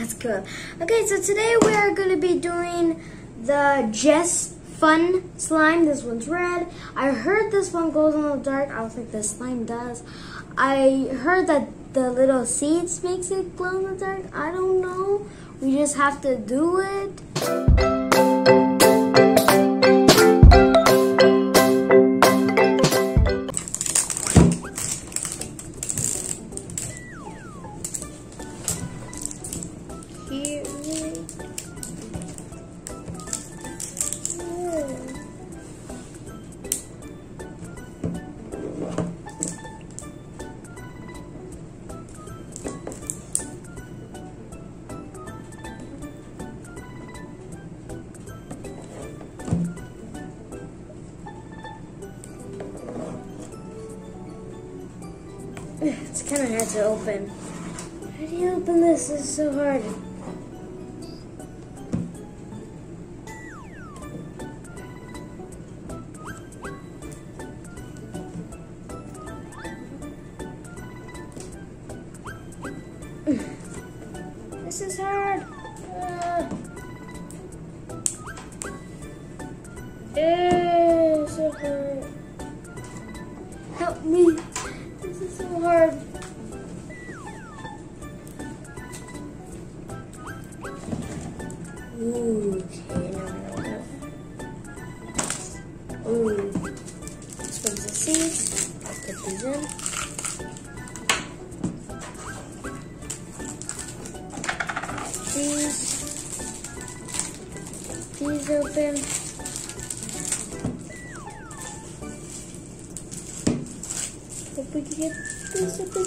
That's cool. Okay, so today we are going to be doing the Jess Fun slime. This one's red. I heard this one glows in the dark. I don't think this slime does. I heard that the little seeds makes it glow in the dark. I don't know. We just have to do it. It's kind of hard to open. How do you open this? It's so hard. This is hard. It's so hard. Help me. This is so hard. Ooh, okay, now I know enough. Ooh, this one's the seeds. I'll put these in. These open. Hope we can get this open.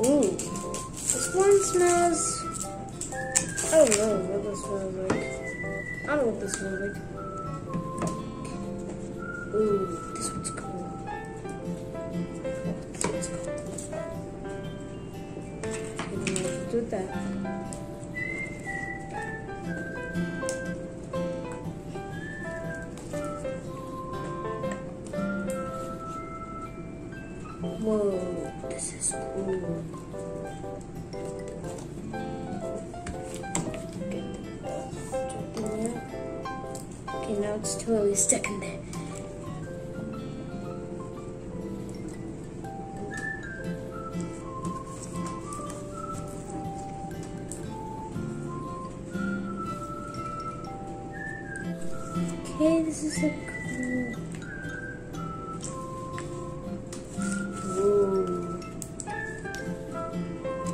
Ooh, this one smells. I don't know what this smells like. I don't know what this smells like. Ooh, this one's cool. This one's cool. Do that. Whoa, this is cool. Okay, now it's totally stuck in there. Okay, this is so cool.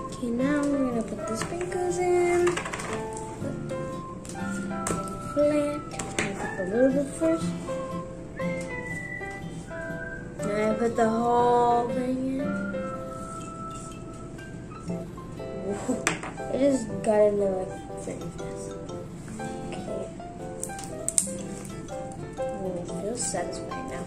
Okay, now we're gonna put the sprinkles in. Flat. I put a little bit first. Now I put the whole thing in. Whoa. It just got in there like very fast. Okay. Oh, it feels satisfying now.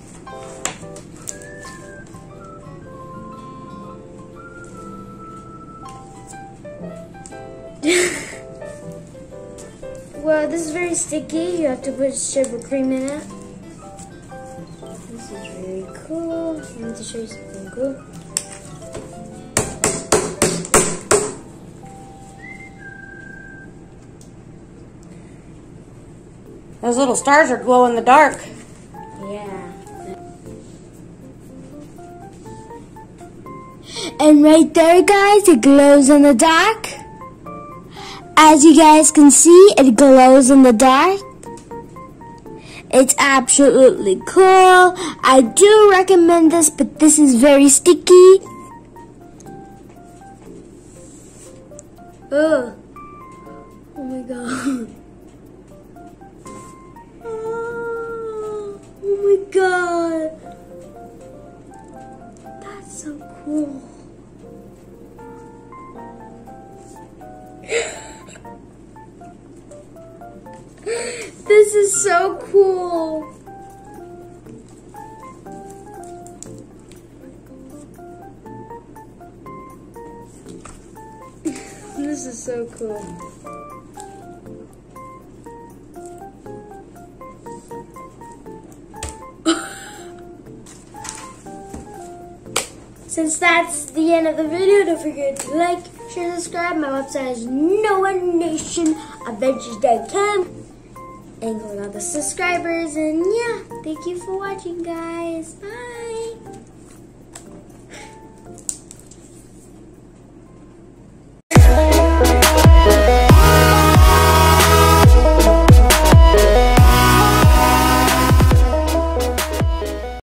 Well, this is very sticky. You have to put sugar cream in it. This is very cool. I want to show you something cool. Those little stars are glow in the dark. Yeah. And right there, guys, it glows in the dark. As you guys can see, it glows in the dark. It's absolutely cool. I do recommend this, but this is very sticky. Oh my god. Oh my god. That's so cool. This is so cool. This is so cool. since that's the end of the video, don't forget to like, share, subscribe. My website is NoAnimationAdventures.com. And click on the subscribers. And yeah, thank you for watching, guys. Bye.